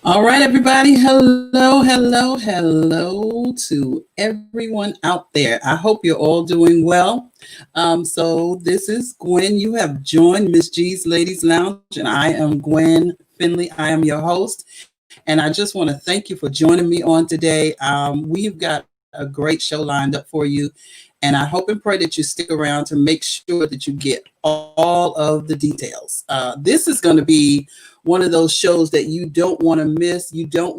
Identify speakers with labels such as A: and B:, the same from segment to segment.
A: All right, everybody. Hello, hello, hello to everyone out there. I hope you're all doing well. So this is Gwen. You have joined MsG's Ladies Lounge, and I am Gwen Finley. I am your host, and I just want to thank you for joining me on today. We've got a great show lined up for you, and I hope and pray that you stick around to make sure that you get all of the details. This is going to be one of those shows that you don't want to miss. You don't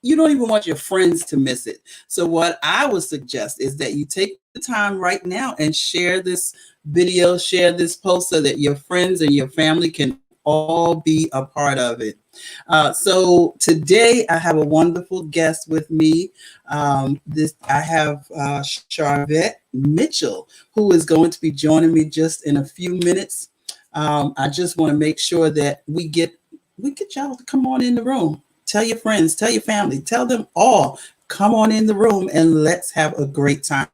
A: even want your friends to miss it. So what I would suggest is that you take the time right now and share this video, share this post so that your friends and your family can all be a part of it. So today I have a wonderful guest with me. I have Sharvette Mitchell, who is going to be joining me just in a few minutes. I just want to make sure that we get y'all to come on in the room. Tell your friends, tell your family, tell them all, come on in the room and let's have a great time.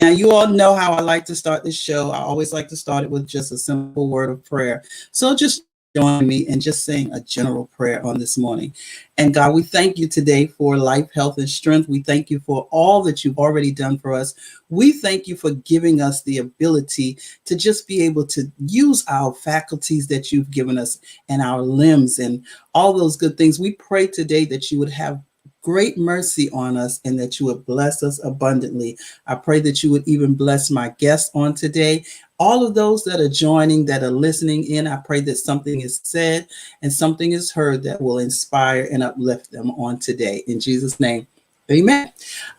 A: Now, you all know how I like to start this show. I always like to start it with just a simple word of prayer. So just join me in just saying a general prayer on this morning. And God, we thank you today for life, health, and strength. We thank you for all that you've already done for us. We thank you for giving us the ability to just be able to use our faculties that you've given us and our limbs and all those good things. We pray today that you would have great mercy on us and that you would bless us abundantly. I pray that you would even bless my guests on today. All of those that are joining, that are listening in, I pray that something is said and something is heard that will inspire and uplift them on today. In Jesus' name, amen.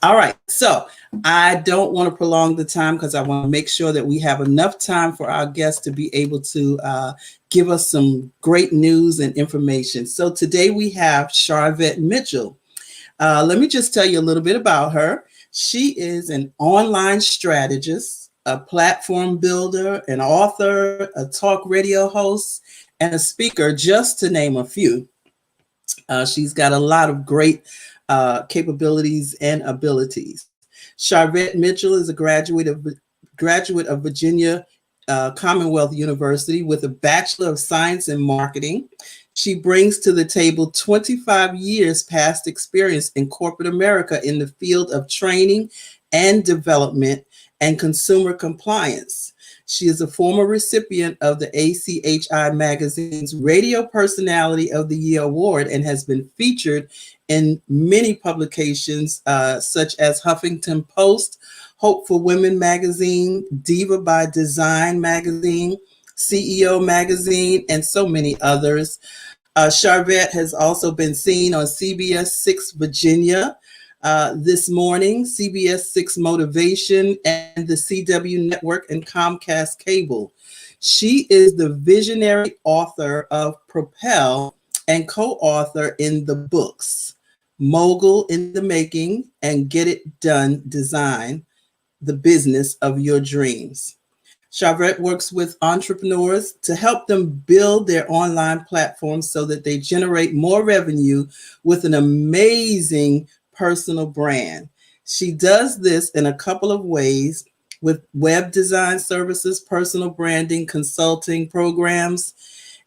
A: All right. So I don't want to prolong the time because I want to make sure that we have enough time for our guests to be able to give us some great news and information. So today we have Sharvette Mitchell. Let me just tell you a little bit about her. She is an online strategist, a platform builder, an author, a talk radio host, and a speaker, just to name a few. She's got a lot of great capabilities and abilities. Sharvette Mitchell is a graduate of Virginia Commonwealth University with a Bachelor of Science in Marketing. She brings to the table 25 years past experience in corporate America in the field of training and development and consumer compliance. She is a former recipient of the ACHI Magazine's Radio Personality of the Year Award and has been featured in many publications such as Huffington Post, Hope for Women Magazine, Diva by Design Magazine, CEO Magazine, and so many others. Sharvette has also been seen on CBS 6 Virginia this morning, CBS 6 Motivation, and the CW Network and Comcast Cable. She is the visionary author of Propel and co-author in the books Mogul in the Making and Get It Done Design, the Business of Your Dreams. Sharvette works with entrepreneurs to help them build their online platforms so that they generate more revenue with an amazing personal brand. She does this in a couple of ways with web design services, personal branding, consulting programs,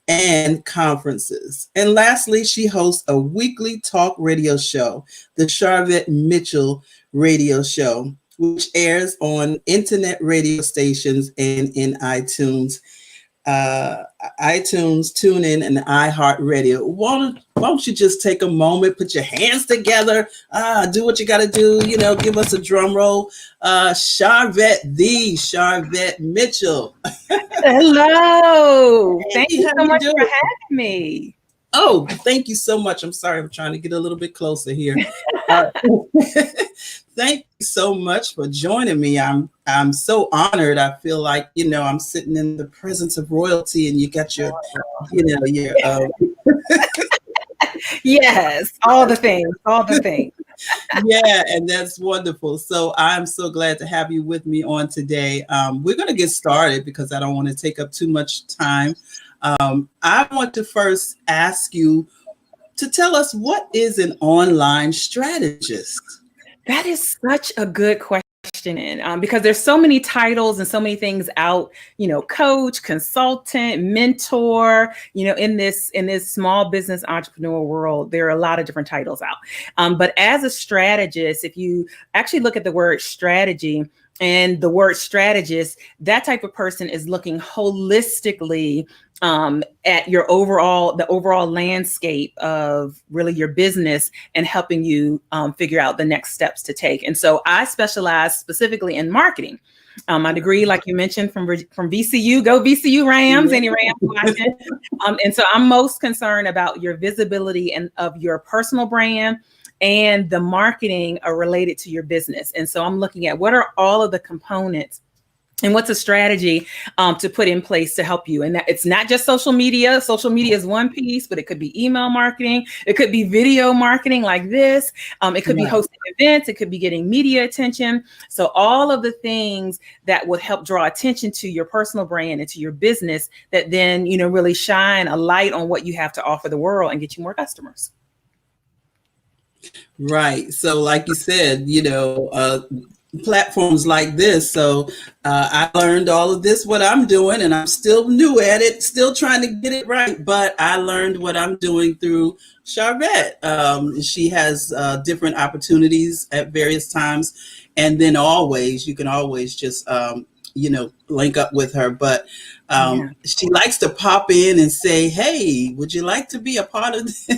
A: and conferences. And lastly, she hosts a weekly talk radio show, the Sharvette Mitchell Radio Show, which airs on internet radio stations and in iTunes, TuneIn, and iHeartRadio. Why don't you just take a moment, put your hands together, do what you got to do, give us a drum roll. Sharvette Mitchell.
B: Hello. Thank you so much for having me.
A: Oh, thank you so much. I'm sorry. I'm trying to get a little bit closer here. Thank you so much for joining me. I'm so honored. I feel like, I'm sitting in the presence of royalty and you got your.
B: Yes, all the things.
A: Yeah, and that's wonderful. So I'm so glad to have you with me on today. We're going to get started because I don't want to take up too much time. I want to first ask you to tell us, what is an online strategist?
B: That is such a good question. question in because there's so many titles and so many things out, coach, consultant, mentor, in this small business entrepreneur world, there are a lot of different titles out. But as a strategist, if you actually look at the word strategy and the word strategist, that type of person is looking holistically at the overall landscape of really your business and helping you figure out the next steps to take. And so I specialize specifically in marketing. My degree, like you mentioned, from VCU, go VCU Rams, any Rams watching. And so I'm most concerned about your visibility and of your personal brand and the marketing are related to your business. And so I'm looking at what are all of the components and what's a strategy to put in place to help you. And that it's not just social media. Social media is one piece, but it could be email marketing. It could be video marketing like this. It could be hosting events. It could be getting media attention. So all of the things that would help draw attention to your personal brand and to your business that then, really shine a light on what you have to offer the world and get you more customers.
A: Right. So like you said, platforms like this. So I learned all of this, what I'm doing, and I'm still new at it, still trying to get it right. But I learned what I'm doing through Sharvette. She has different opportunities at various times. And then you can always just, link up with her. But she likes to pop in and say, hey, would you like to be a part of this?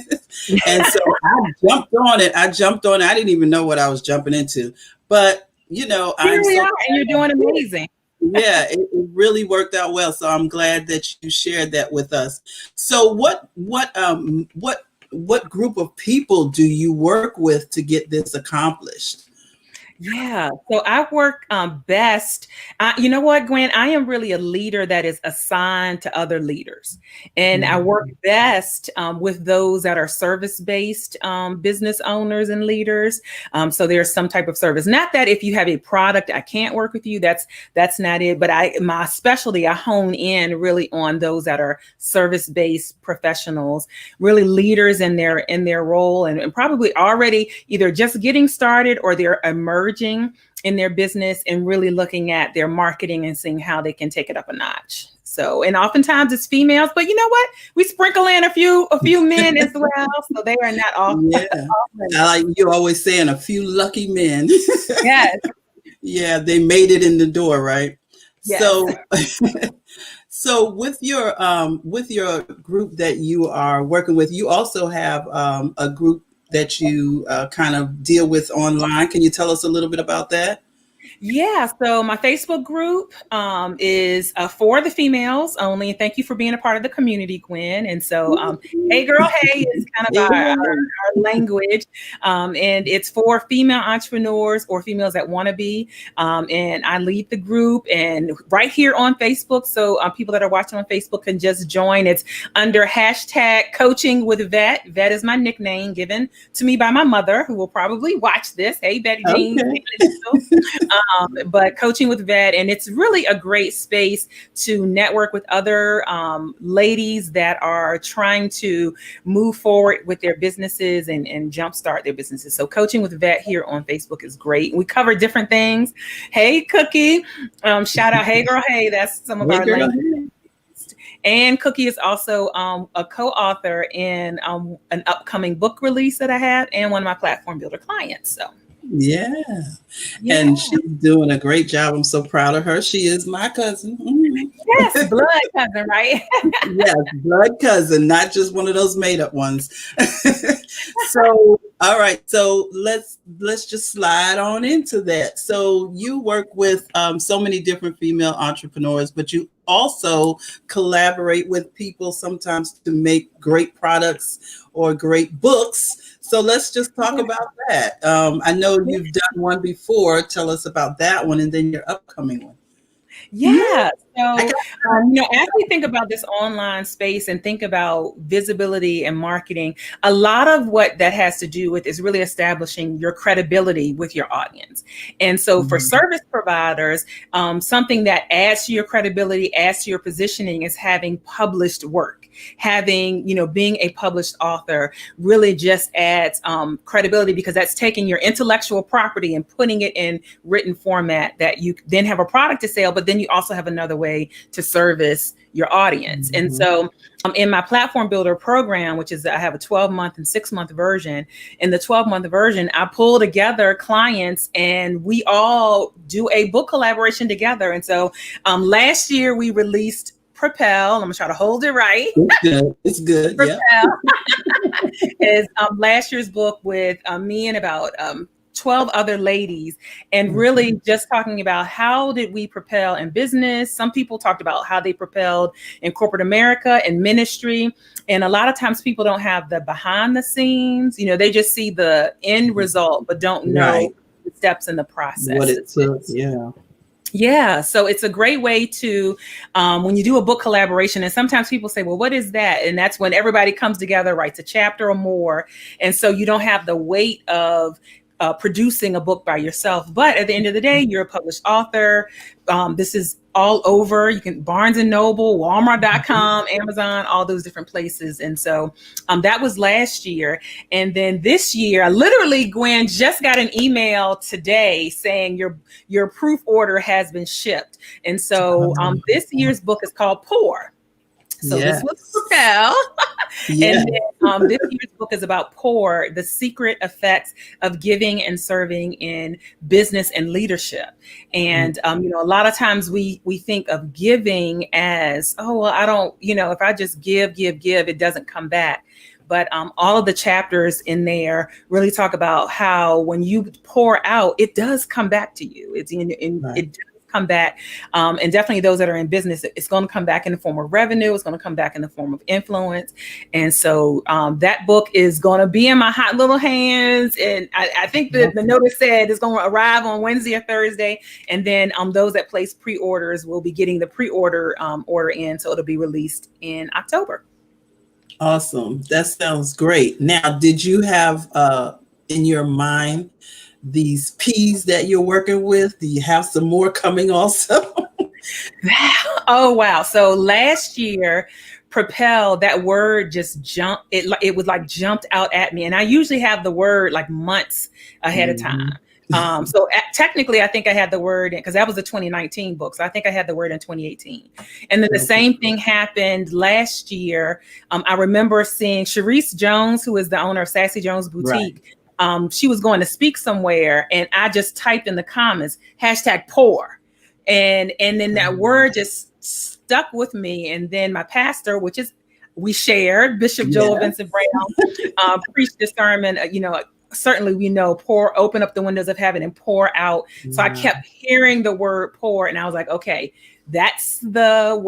A: And so I jumped on it. I didn't even know what I was jumping into. But
B: and you're doing amazing.
A: Yeah, it really worked out well. So I'm glad that you shared that with us. So what group of people do you work with to get this accomplished?
B: Yeah. So I work best. You know what, Gwen? I am really a leader that is assigned to other leaders. And I work best with those that are service-based business owners and leaders. So there's some type of service. Not that if you have a product, I can't work with you. That's not it. But my specialty, I hone in really on those that are service-based professionals, really leaders in their role and probably already either just getting started or they're emerging in their business and really looking at their marketing and seeing how they can take it up a notch. So, and oftentimes it's females, but you know what? We sprinkle in a few men as well. So they are not all.
A: Yeah. I like you always saying a few lucky men.
B: Yes.
A: Yeah. They made it in the door, right?
B: Yes.
A: So with your group that you are working with, you also have a group that you kind of deal with online. Can you tell us a little bit about that?
B: Yeah, so my Facebook group is for the females only. Thank you for being a part of the community, Gwen. And so, hey girl, hey is kind of our language. And it's for female entrepreneurs or females that want to be. And I lead the group and right here on Facebook. So people that are watching on Facebook can just join. It's under hashtag coaching with Vet. Vet is my nickname given to me by my mother, who will probably watch this. Hey, Betty Jean. Okay. But coaching with Vet, and it's really a great space to network with other ladies that are trying to move forward with their businesses and jumpstart their businesses. So coaching with Vet here on Facebook is great. We cover different things. Hey, Cookie, shout out. Hey, girl. Hey, that's some of our ladies. And Cookie is also a co-author in an upcoming book release that I have and one of my platform builder clients. So.
A: Yeah. And she's doing a great job. I'm so proud of her. She is my cousin.
B: Yes, blood cousin, right?
A: Yes, blood cousin, not just one of those made up ones. So, all right. So let's just slide on into that. So you work with so many different female entrepreneurs, but you also collaborate with people sometimes to make great products or great books. So let's just talk about that. I know you've done one before. Tell us about that one and then your upcoming one.
B: Yeah. So, as we think about this online space and think about visibility and marketing, a lot of what that has to do with is really establishing your credibility with your audience. And so for service providers, something that adds to your credibility, adds to your positioning is having published work. having, being a published author really just adds credibility, because that's taking your intellectual property and putting it in written format that you then have a product to sell, but then you also have another way to service your audience. And so in my platform builder program, which is, I have a 12-month and 6-month version. In the 12-month version, I pull together clients and we all do a book collaboration together. And so last year we released Propel. I'm gonna try to hold it right.
A: It's good. It's good.
B: Propel is last year's book with me and about 12 other ladies, and really just talking about how did we propel in business. Some people talked about how they propelled in corporate America and ministry. And a lot of times people don't have the behind the scenes, they just see the end result, but don't know the steps in the process.
A: What it took, yeah.
B: Yeah. So it's a great way to, when you do a book collaboration, and sometimes people say, well, what is that? And that's when everybody comes together, writes a chapter or more. And so you don't have the weight of producing a book by yourself. But at the end of the day, you're a published author. This is all over. You can Barnes and Noble, Walmart.com, Amazon, all those different places. And so that was last year. And then this year, I literally, Gwen, just got an email today saying your proof order has been shipped. And so this year's book is called Pour. So this was Propel. And then this year's book is about Pour, the secret effects of giving and serving in business and leadership. And, a lot of times we think of giving as, oh, well, I don't, if I just give, it doesn't come back. But all of the chapters in there really talk about how when you pour out, it does come back to you. It does come back. And definitely those that are in business, it's going to come back in the form of revenue. It's going to come back in the form of influence. And so that book is going to be in my hot little hands. And I think the notice said it's going to arrive on Wednesday or Thursday. And then those that place pre-orders will be getting the pre-order order in. So it'll be released in October.
A: Awesome. That sounds great. Now, did you have in your mind these P's that you're working with? Do you have some more coming also?
B: Oh, wow. So last year, Propel, that word just jumped. It was like jumped out at me. And I usually have the word like months ahead of time. So technically, I think I had the word in, because that was a 2019 book. So I think I had the word in 2018. And then the same thing happened last year. I remember seeing Sharice Jones, who is the owner of Sassy Jones Boutique. She was going to speak somewhere, and I just typed in the comments, #pour. And then that word just stuck with me. And then my pastor, we shared, Bishop Joel Vincent Brown, preached this sermon, certainly we know open up the windows of heaven and pour out. So I kept hearing the word pour, and I was like, okay, that's the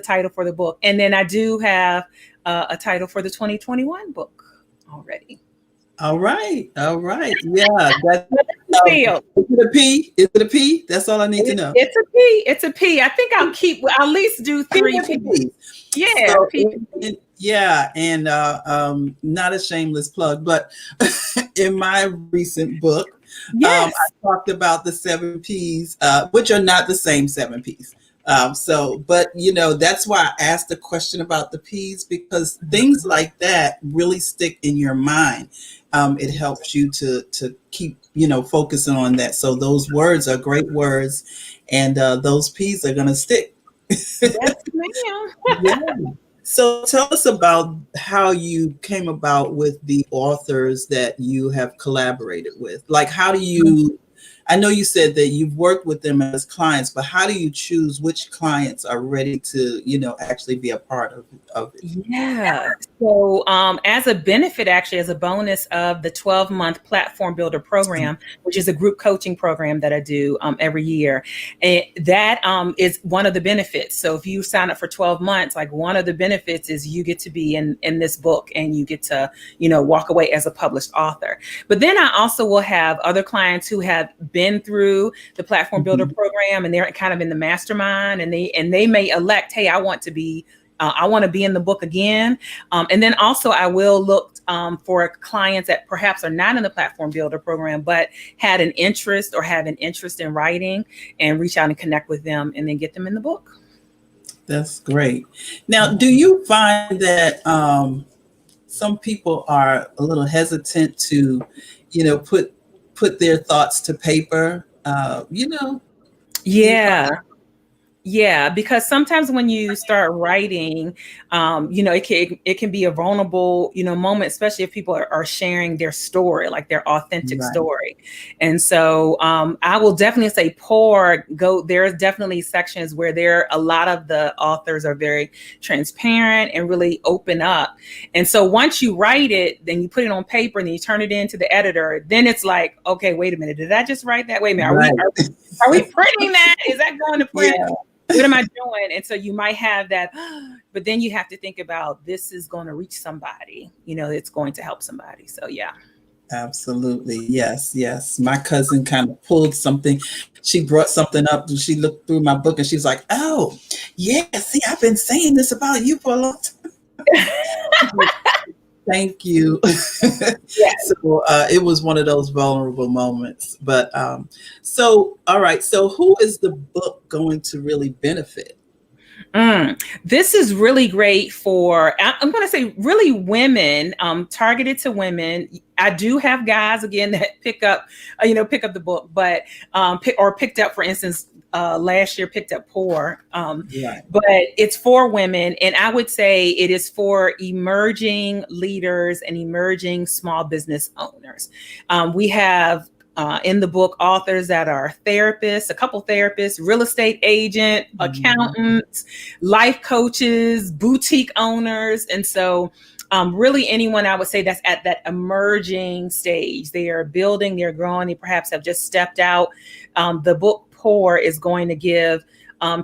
B: title for the book. And then I do have a title for the 2021 book already.
A: All right. Yeah.
B: Is
A: it a P? Is it a P? That's all I need to know.
B: It's a P. It's a P. I think I'll at least do 3 P's. Yeah.
A: So, and not a shameless plug, but in my recent book, I talked about the 7 P's, which are not the same 7 P's. But that's why I asked the question about the P's, because things like that really stick in your mind. It helps you to keep, focusing on that. So those words are great words, and those P's are going to stick.
B: Yes, ma'am.
A: So tell us about how you came about with the authors that you have collaborated with. Like, how do you, I know you said that you've worked with them as clients, but how do you choose which clients are ready to, actually be a part of it?
B: Yeah. So as a benefit, actually, as a bonus of the 12-month Platform Builder program, which is a group coaching program that I do every year, that is one of the benefits. So if you sign up for 12 months, like one of the benefits is you get to be in this book, and you get to, walk away as a published author. But then I also will have other clients who have been through the Platform Builder program, and they're kind of in the mastermind, and they may elect, hey, I want to be in the book again. And then also I will look for clients that perhaps are not in the Platform Builder program, but had an interest or have an interest in writing, and reach out and connect with them and then get them in the book.
A: That's great. Now, do you find that some people are a little hesitant to, put their thoughts to paper? Do you find?
B: Yeah. Yeah, because sometimes when you start writing, it can be a vulnerable, moment, especially if people are sharing their story, like their authentic
A: Right.
B: story. And so I will definitely say pour, go. There's definitely sections where a lot of the authors are very transparent and really open up. And so once you write it, then you put it on paper and then you turn it in to the editor, then it's like, okay, wait a minute, did I just write that? Wait a minute,
A: Right.
B: are we printing that? Is that going to print?
A: Yeah.
B: What am I doing? And so you might have that, but then you have to think about this is going to reach somebody, it's going to help somebody. So yeah.
A: Absolutely. Yes. Yes. My cousin kind of pulled something. She brought something up. She looked through my book and she was like, oh, yeah, see, I've been saying this about you for a long time. Thank you.
B: Yes.
A: So it was one of those vulnerable moments. But so, all right. So who is the book going to really benefit?
B: This is really great for, I'm going to say really women, targeted to women. I do have guys again that pick up the book, but picked up, for instance, last year picked up Pour,
A: Right.
B: but it's for women. And I would say it is for emerging leaders and emerging small business owners. We have in the book authors that are therapists, a couple therapists, real estate agent, accountants, life coaches, boutique owners. And so really anyone I would say that's at that emerging stage. They are building, they're growing, they perhaps have just stepped out. The book Pour is going to give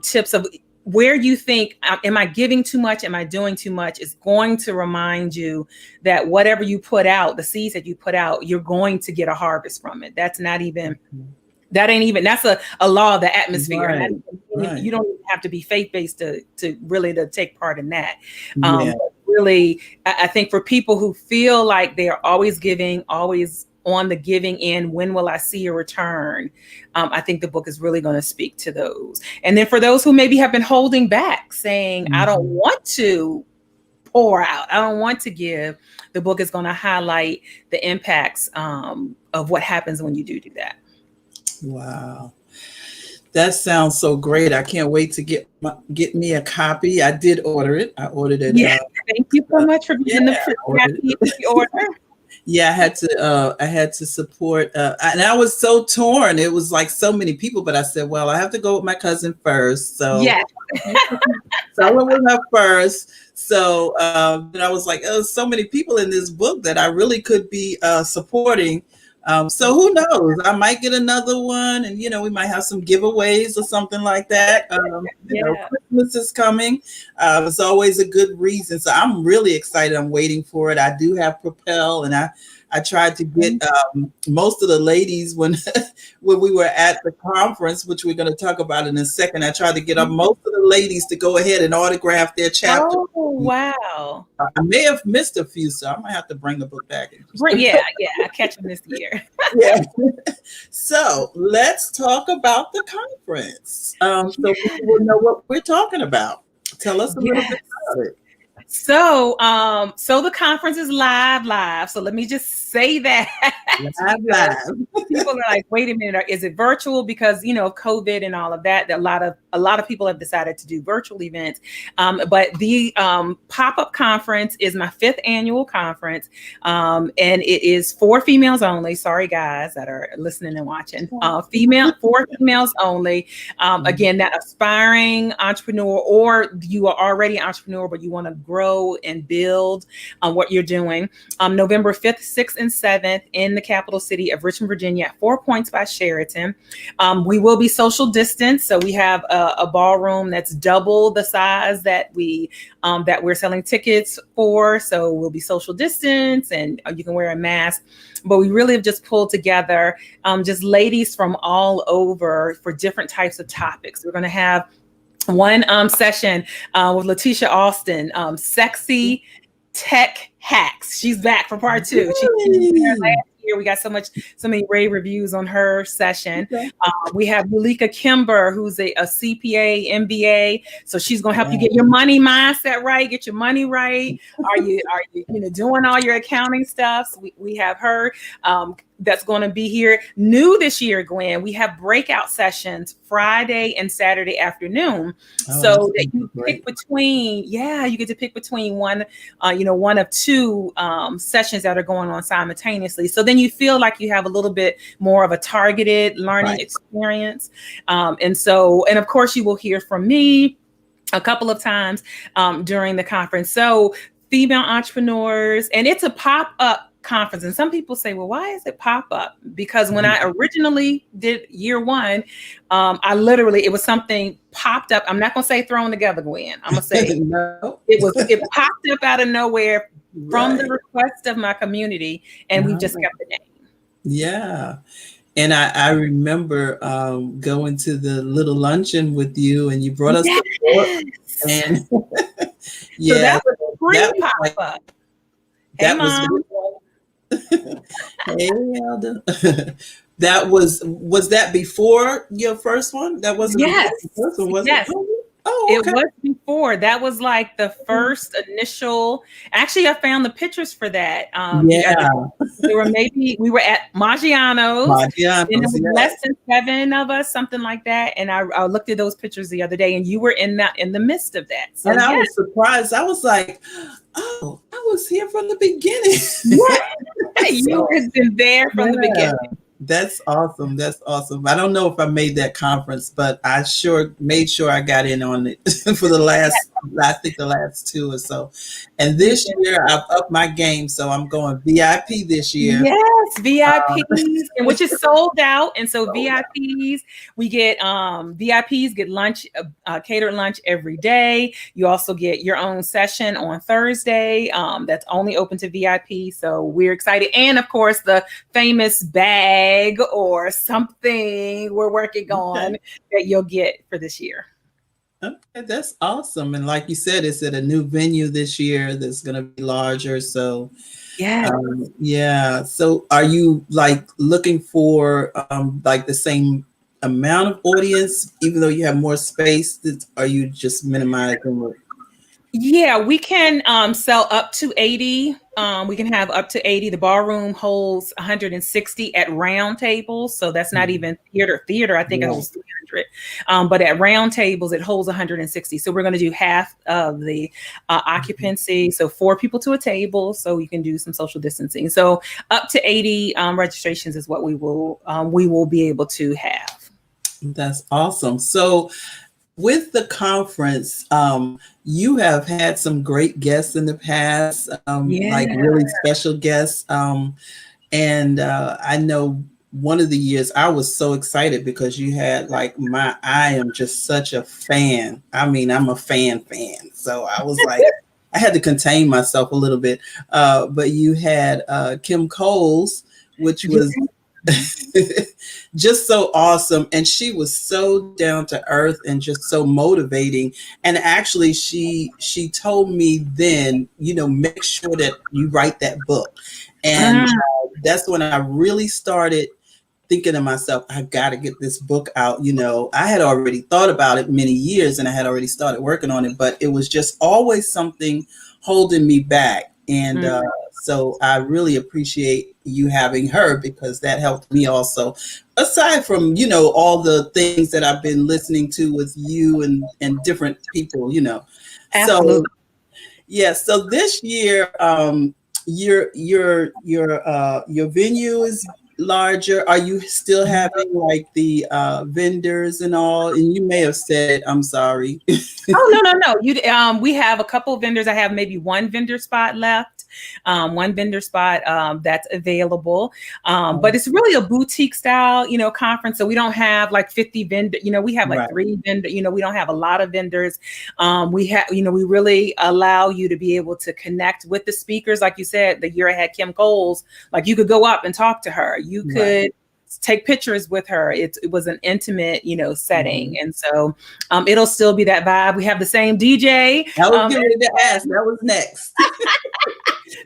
B: tips of where you think, am I giving too much? Am I doing too much? Is going to remind you that whatever you put out, the seeds that you put out, you're going to get a harvest from it. That's not even, that's a law of the atmosphere.
A: Right.
B: You don't even have to be faith-based to really to take part in that.
A: Yeah.
B: But really, I think for people who feel like they are always giving, always on the giving end, when will I see a return? I think the book is really going to speak to those. And then for those who maybe have been holding back, saying, I don't want to pour out, I don't want to give, the book is going to highlight the impacts of what happens when you do that.
A: Wow. That sounds so great. I can't wait to get me a copy. I did order it. I ordered it.
B: Yeah, thank you so much for being the order.
A: Yeah, I had to support, and I was so torn. It was like so many people, but I said, well, I have to go with my cousin first. So
B: yeah,
A: so I went with her first. So and I was like, oh, so many people in this book that I really could be supporting. So who knows? I might get another one, and we might have some giveaways or something like that. Christmas is coming. It's always a good reason. So I'm really excited. I'm waiting for it. I do have Propel, and I tried to get most of the ladies when we were at the conference, which we're going to talk about in a second. I tried to get up most of the ladies to go ahead and autograph their chapter.
B: Oh, wow.
A: I may have missed a few, so I might have to bring the book back.
B: Yeah, I'll catch them this year.
A: Yeah. So let's talk about the conference. So people will know what we're talking about. Tell us a little bit about it.
B: So the conference is live. So let me just say that.
A: Live.
B: People are like, wait a minute, is it virtual? Because of COVID and all of that, a lot of people have decided to do virtual events. But the pop-up conference is my 5th annual conference. And it is for females only. Sorry, guys that are listening and watching. For females only. Again, that aspiring entrepreneur, or you are already an entrepreneur, but you want to grow and build on what you're doing. November 5th, 6th, and 7th in the capital city of Richmond, Virginia at 4 Points by Sheraton. We will be social distance. So we have a ballroom that's double the size that we're selling tickets for. So we'll be social distance and you can wear a mask. But we really have just pulled together just ladies from all over for different types of topics. We're going to have one session with Letitia Austin, Sexy Tech Hacks. She's back for part 2. She was there last year here. We got so many rave reviews on her session.
A: Okay.
B: We have Yulika Kimber, who's a CPA, MBA. So she's going to help you
A: Wow.
B: get your money mindset right, get your money right. Are you doing all your accounting stuff? So we have her. That's going to be here new this year, Gwen. We have breakout sessions Friday and Saturday afternoon, so that you pick between. Yeah, you get to pick between one of two sessions that are going on simultaneously. So then you feel like you have a little bit more of a targeted learning experience, and of course you will hear from me a couple of times during the conference. So female entrepreneurs, and it's a pop-up conference. And some people say, well, why is it pop up? Because when I originally did year one, it was something popped up. I'm not going to say thrown together, Gwen. I'm going to say
A: no.
B: it popped up out of nowhere from the request of my community. And we just kept the name.
A: Yeah. And I remember going to the little luncheon with you, and you brought us the book. And
B: so that was pre-pop-up.
A: That was hey, Elda. That was that before your first one? That wasn't
B: yes.
A: the first one, was
B: yes.
A: it? Oh, okay.
B: It was before. That was like the first initial. Actually, I found the pictures for that. We were at Maggiano's. And it was less than 7 of us, something like that. And I looked at those pictures the other day, and you were in the midst of that. So,
A: and I was surprised. I was like, oh, I was here from the beginning.
B: You had been there from the beginning.
A: That's awesome. That's awesome. I don't know if I made that conference, but I sure made sure I got in on it for the last 2 or so. And this year I've upped my game, so I'm going VIP this year.
B: Yes, VIPs, and which is sold out. And so VIPs, we get VIPs get lunch, catered lunch every day. You also get your own session on Thursday. That's only open to VIP. So we're excited, and of course the famous bag or something we're working on that you'll get for this year.
A: Okay, that's awesome. And like you said, it's at a new venue this year that's going to be larger. So yeah. So are you like looking for like the same amount of audience, even though you have more space? Are you just minimizing?
B: Yeah, we can sell up to 80. We can have up to 80. The ballroom holds 160 at round tables. So that's not even theater. I think it holds 300. But at round tables, it holds 160. So we're going to do half of the occupancy. So 4 people to a table. So you can do some social distancing. So up to 80 registrations is what we will be able to have.
A: That's awesome. So with the conference, you have had some great guests in the past, like really special guests. And I know one of the years I was so excited because you had like I am just such a fan. I mean, I'm a fan. So I was like, I had to contain myself a little bit. But you had Kim Coles, which was just so awesome. And she was so down to earth and just so motivating. And actually she told me then, make sure that you write that book. And that's when I really started thinking to myself, I've got to get this book out. I had already thought about it many years and I had already started working on it, but it was just always something holding me back. And so I really appreciate you having her because that helped me also. Aside from, all the things that I've been listening to with you and different people,
B: Absolutely.
A: So, yeah. So this year, your venue is larger. Are you still having like the vendors and all? And you may have said, I'm sorry.
B: Oh, no. We have a couple of vendors. I have maybe one vendor spot left. That's available. But it's really a boutique style, conference. So we don't have like 50 vendors, we have like 3 vendors, we don't have a lot of vendors. We really allow you to be able to connect with the speakers. Like you said, the year I had Kim Coles, like you could go up and talk to her. You could take pictures with her. It was an intimate, setting. And so it'll still be that vibe. We have the same DJ.
A: I was getting ready to ask. That was next.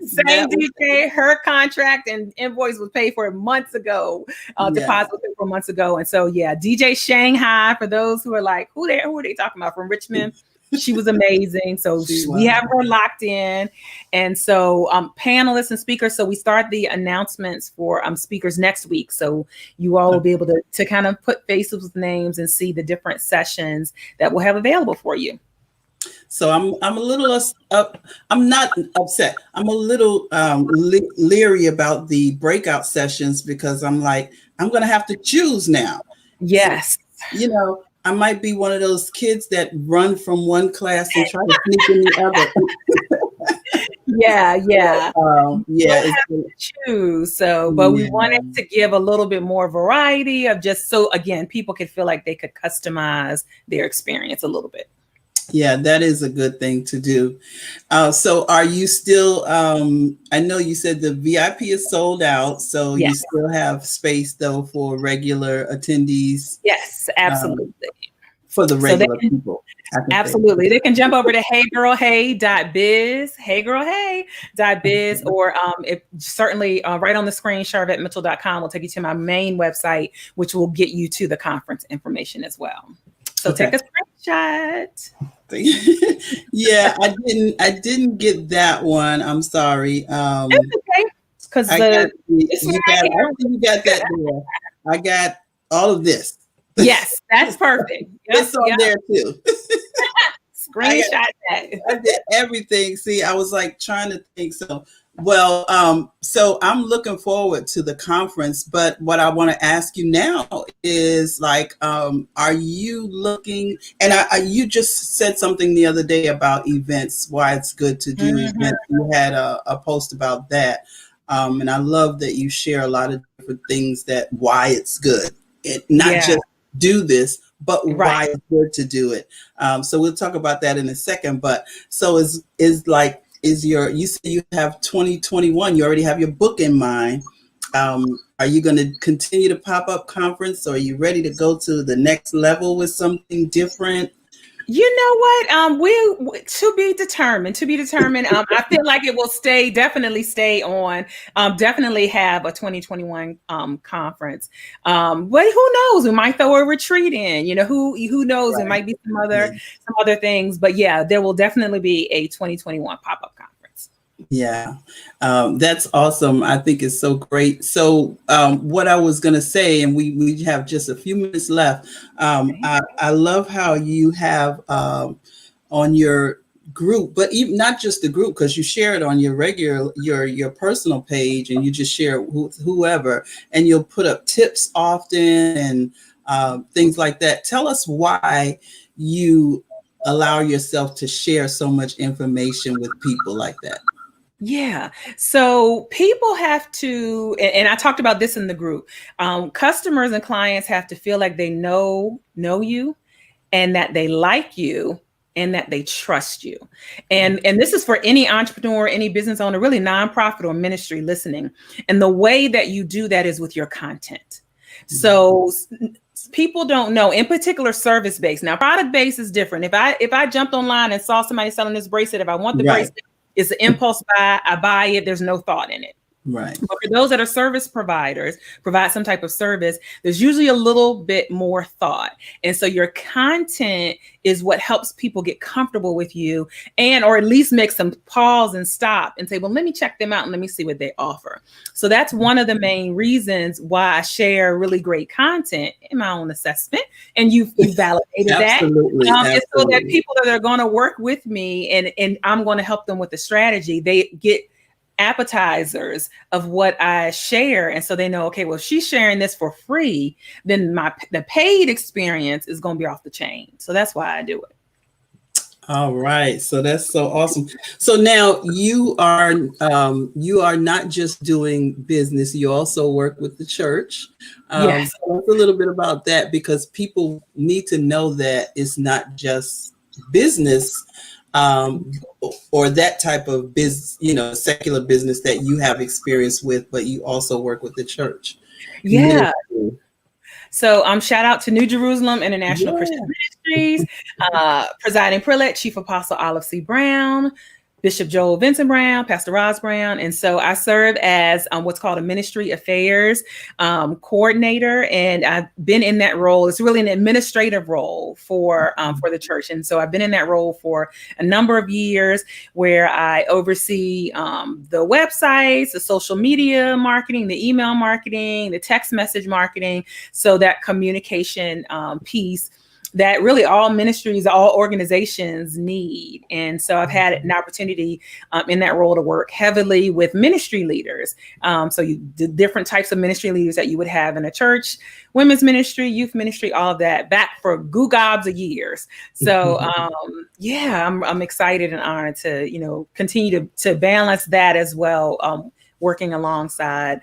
B: Same DJ, her contract and invoice was paid for months ago. Deposit was paid for months ago. And so, DJ Shanghai, for those who are like, who are they talking about, from Richmond? She was amazing. So we have her locked in. And so panelists and speakers. So we start the announcements for speakers next week. So you all will be able to kind of put faces with names and see the different sessions that we'll have available for you.
A: So I'm a little I'm not upset. I'm a little leery about the breakout sessions, because I'm like, I'm going to have to choose now.
B: Yes.
A: So, I might be one of those kids that run from one class and try to sneak in the other.
B: Yeah.
A: It's
B: choose. So, but we wanted to give a little bit more variety of just so, again, people could feel like they could customize their experience a little bit.
A: Yeah, that is a good thing to do. So are you still, I know you said the VIP is sold out, so you still have space though for regular attendees?
B: Yes, absolutely.
A: For the regular people.
B: Absolutely. They can jump over to heygirlhey.biz, heygirlhey.biz, or if certainly right on the screen, sharvettemitchell.com will take you to my main website, which will get you to the conference information as well. So take a screenshot.
A: Yeah, I didn't get that one. I'm sorry.
B: It's okay. Because
A: you got that there. I got all of this.
B: Yes, that's perfect.
A: It's on there too.
B: Screenshot that.
A: I did everything. See, I was like trying to think. So I'm looking forward to the conference, but what I want to ask you now is like, are you looking, and you just said something the other day about events, why it's good to do events. You had a post about that. And I love that you share a lot of different things why it's good. Not just do this, but why it's good to do it. So we'll talk about that in a second. But so you say you have 2021, you already have your book in mind. Are you going to continue to pop up conference, or are you ready to go to the next level with something different?
B: You know what? We to be determined. I feel like it will definitely stay on. Definitely have a 2021 conference. But who knows? We might throw a retreat in. Who knows? Right. It might be some other things. But yeah, there will definitely be a 2021 pop-up conference.
A: Yeah, that's awesome. I think it's so great. So what I was going to say, and we have just a few minutes left. I love how you have on your group, but even not just the group, because you share it on your your personal page, and you just share whoever, and you'll put up tips often and things like that. Tell us why you allow yourself to share so much information with people like that.
B: Yeah. So people have to, and I talked about this in the group, customers and clients have to feel like they know you, and that they like you, and that they trust you. And this is for any entrepreneur, any business owner, really nonprofit or ministry listening. And the way that you do that is with your content. So people don't know, in particular, service-based. Now, product-based is different. If I jumped online and saw somebody selling this bracelet, if I want the bracelet, it's an impulse buy. I buy it. There's no thought in it.
A: Right.
B: But for those that are service providers, provide some type of service, there's usually a little bit more thought. And so your content is what helps people get comfortable with you, or at least makes them pause and stop and say, well, let me check them out and let me see what they offer. So that's one of the main reasons why I share really great content in my own assessment. And you've validated that.
A: Absolutely.
B: And so that people that are going to work with me and I'm going to help them with the strategy, they get appetizers of what I share. And so they know, okay, well, if she's sharing this for free, then the paid experience is going to be off the chain. So that's why I do it.
A: All right. So that's so awesome. So now you are not just doing business. You also work with the church.
B: Yes.
A: Tell us a little bit about that, because people need to know that it's not just business. um, or that type of business, secular business that you have experience with, but you also work with the church.
B: Yeah.
A: Ministry.
B: So shout out to New Jerusalem International Christian
A: Yeah.
B: Ministries, presiding prelate, Chief Apostle Olive C. Brown, Bishop Joel Vincent Brown, Pastor Roz Brown. And so I serve as what's called a ministry affairs coordinator. And I've been in that role. It's really an administrative role for the church. And so I've been in that role for a number of years, where I oversee the websites, the social media marketing, the email marketing, the text message marketing. So that communication piece that really all ministries, all organizations need. And so I've had an opportunity in that role to work heavily with ministry leaders. So the different types of ministry leaders that you would have in a church, women's ministry, youth ministry, all of that, back for goo gobs of years. So I'm excited and honored to, continue to balance that as well, working alongside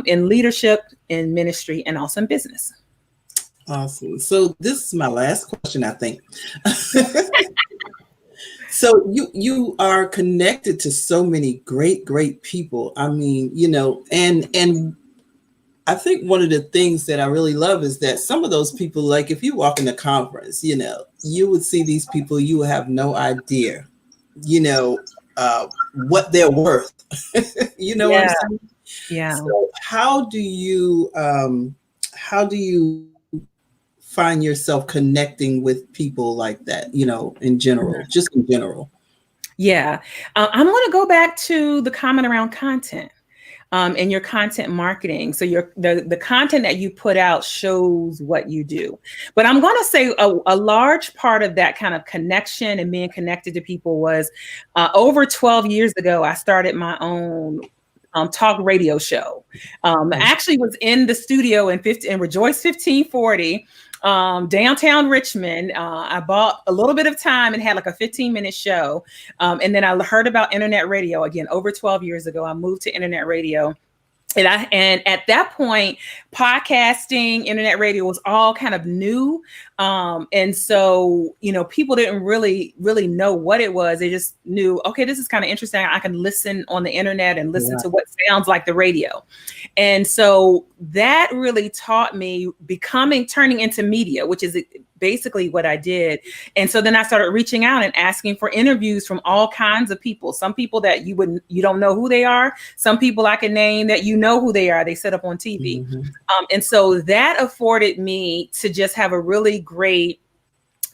B: in leadership, in ministry, and also in business.
A: Awesome. So this is my last question, I think. So you are connected to so many great people. I mean, and I think one of the things that I really love is that some of those people, like if you walk in a conference, you would see these people, you would have no idea, what they're worth. What I'm saying?
B: Yeah.
A: So how do you find yourself connecting with people like that, in general, just in general?
B: Yeah. I'm going to go back to the comment around content and your content marketing. So the content that you put out shows what you do. But I'm going to say a large part of that kind of connection and being connected to people was over 12 years ago, I started my own talk radio show. Actually was in the studio in Rejoice 1540. Downtown Richmond. I bought a little bit of time and had like a 15-minute show. And then I heard about internet radio again, over 12 years ago. I moved to internet radio. And at that point, podcasting, internet radio was all kind of new. And so, people didn't really know what it was. They just knew, okay, this is kind of interesting. I can listen on the internet and listen to what sounds like the radio. And so that really taught me turning into media, which is basically what I did. And so then I started reaching out and asking for interviews from all kinds of people. Some people that you don't know who they are. Some people I can name that who they are. They set up on TV. And so that afforded me to just have a really great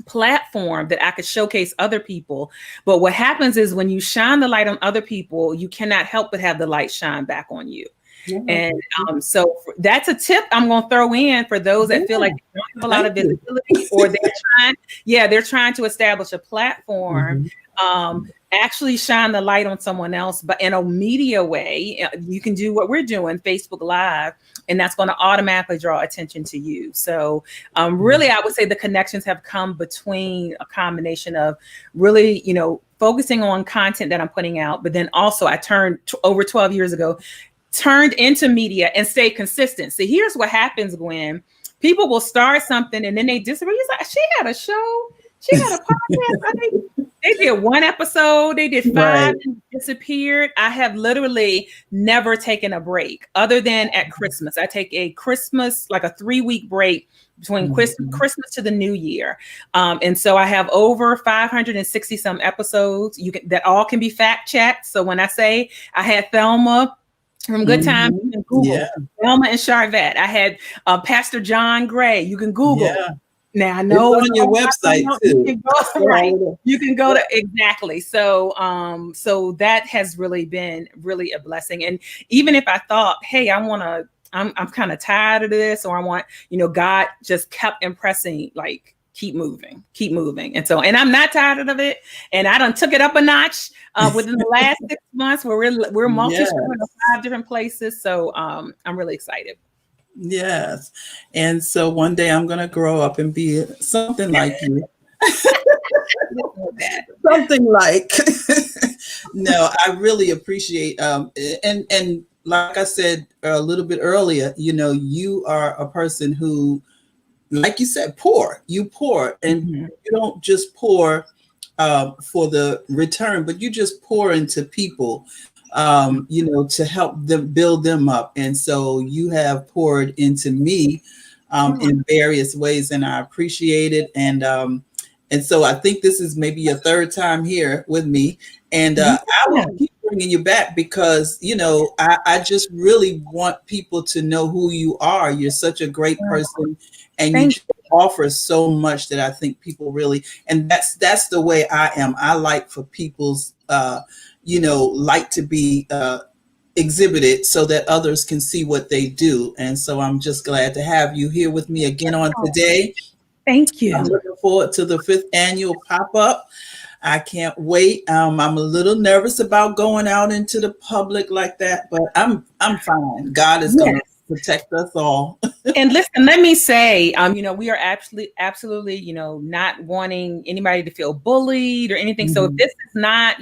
B: platform that I could showcase other people. But what happens is when you shine the light on other people, you cannot help but have the light shine back on you. And so that's a tip I'm going to throw in for those that feel like they don't have a lot of visibility, or they're trying to establish a platform. Actually shine the light on someone else, but in a media way. You can do what we're doing, Facebook Live, and that's going to automatically draw attention to you. So really, I would say the connections have come between a combination of really, focusing on content that I'm putting out, but then also I turned over 12 years ago, turned into media and stay consistent. So here's what happens, Gwen. People will start something and then they disappear. He's like, she had a show. She had a podcast. They did one episode. They did 5 and disappeared. I have literally never taken a break other than at Christmas. I take a Christmas, like a 3-week break between Christmas to the New Year. And so I have over 560 some episodes. That all can be fact checked. So when I say I had Thelma from Good Time, you can Google Thelma and Sharvette. I had Pastor John Gray. You can Google.
A: Yeah.
B: Now I know
A: it's on your website too.
B: You can go to exactly. So so that has really been a blessing. And even if I thought, hey, I'm kind of tired of this, or I want, God just kept impressing, like, keep moving. And so, and I'm not tired of it. And I done took it up a notch within the last 6 months, where we're multi-showing in 5 different places. So I'm really excited.
A: Yes. And so one day I'm going to grow up and be something like you. Something like. No, I really appreciate and like I said a little bit earlier, you are a person who, like you said, you pour, and you don't just pour for the return, but you just pour into people, to help them build them up. And so you have poured into me in various ways, and I appreciate it. And so I think this is maybe your third time here with me, and I will keep bringing you back because I just really want people to know who you are. You're such a great person, and you just offer so much that I think people really, and that's the way I am. I like for people's like to be exhibited so that others can see what they do. And so I'm just glad to have you here with me again on today.
B: Thank you.
A: I'm looking forward to the 5th annual pop-up. I can't wait. I'm a little nervous about going out into the public like that, but I'm fine. God is going to protect us all.
B: And listen, let me say, we are absolutely, not wanting anybody to feel bullied or anything. So if this is not,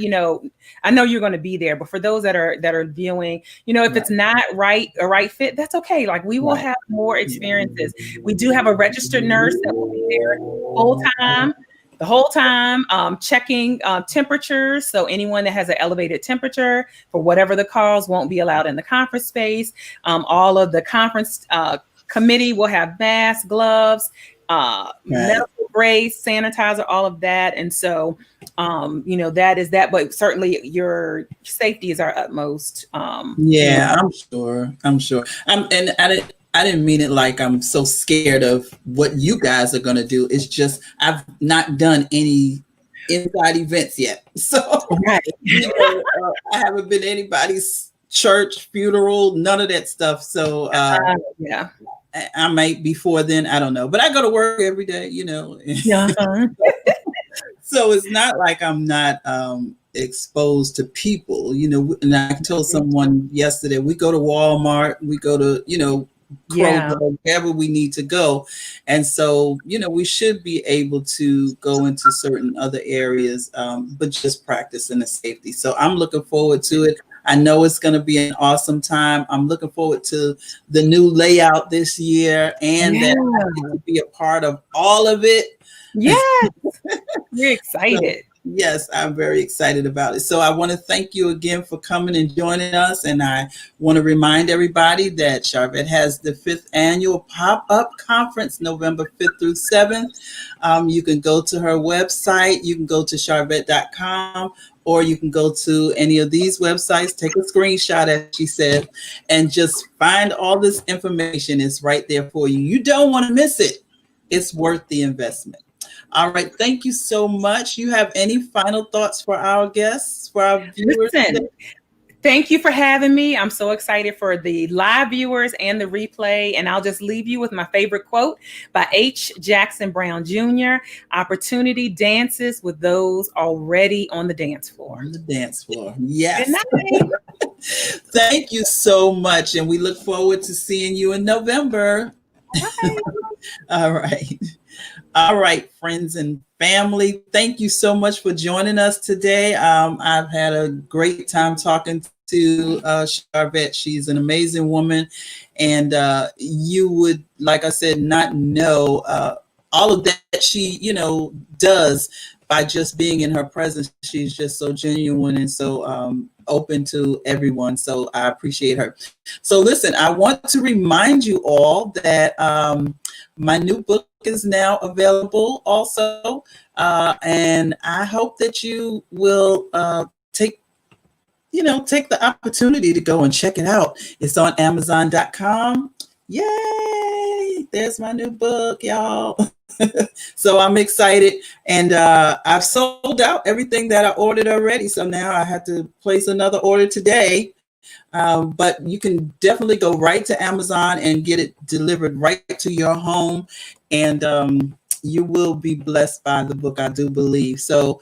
B: I know you're going to be there, but for those that are viewing, if it's not a right fit, that's okay. Like we will have more experiences. We do have a registered nurse that will be there the whole time, checking temperatures. So anyone that has an elevated temperature for whatever the cause won't be allowed in the conference space. All of the conference committee will have masks, gloves, medical grade sanitizer, all of that. And so, that is that. But certainly your safety is our utmost.
A: I'm sure. And I didn't mean it like I'm so scared of what you guys are going to do. It's just I've not done any inside events yet. So I haven't been to anybody's church, funeral, none of that stuff. So I might before then. I don't know. But I go to work every day, So it's not like I'm not exposed to people, and I told someone yesterday, we go to Walmart, we go to, Kroger, wherever we need to go. And so, we should be able to go into certain other areas, but just practice in the safety. So I'm looking forward to it. I know it's going to be an awesome time. I'm looking forward to the new layout this year and that I get to be a part of all of it.
B: Yes. We're excited.
A: Yes, I'm very excited about it. So I want to thank you again for coming and joining us. And I want to remind everybody that Sharvette has the 5th annual pop-up conference, November 5th through 7th. You can go to her website. You can go to sharvette.com, or you can go to any of these websites, take a screenshot, as she said, and just find all this information. It's right there for you. You don't want to miss it. It's worth the investment. All right. Thank you so much. You have any final thoughts for our guests, for our viewers?
B: Listen, thank you for having me. I'm so excited for the live viewers and the replay. And I'll just leave you with my favorite quote by H. Jackson Brown Jr. Opportunity dances with those already on the dance floor.
A: On the dance floor. Yes. Thank you so much. And we look forward to seeing you in November. All right. All right, friends and family, thank you so much for joining us today. I've had a great time talking to Sharvette. She's an amazing woman. And you would, like I said, not know all of that she, does by just being in her presence. She's just so genuine and so open to everyone. So I appreciate her. So listen, I want to remind you all that my new book is now available also. And I hope that you will take the opportunity to go and check it out. It's on Amazon.com. Yay! There's my new book, y'all. So I'm excited, and I've sold out everything that I ordered already. So now I have to place another order today. But you can definitely go right to Amazon and get it delivered right to your home. And you will be blessed by the book, I do believe. So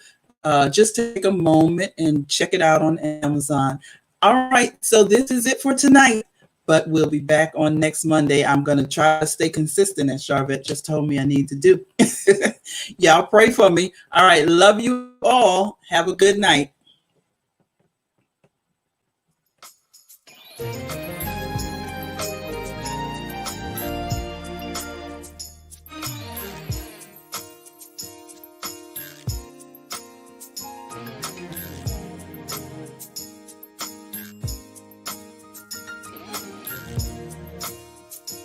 A: just take a moment and check it out on Amazon. All right. So this is it for tonight. But we'll be back on next Monday. I'm going to try to stay consistent, as Sharvette just told me I need to do. Y'all pray for me. All right. Love you all. Have a good night.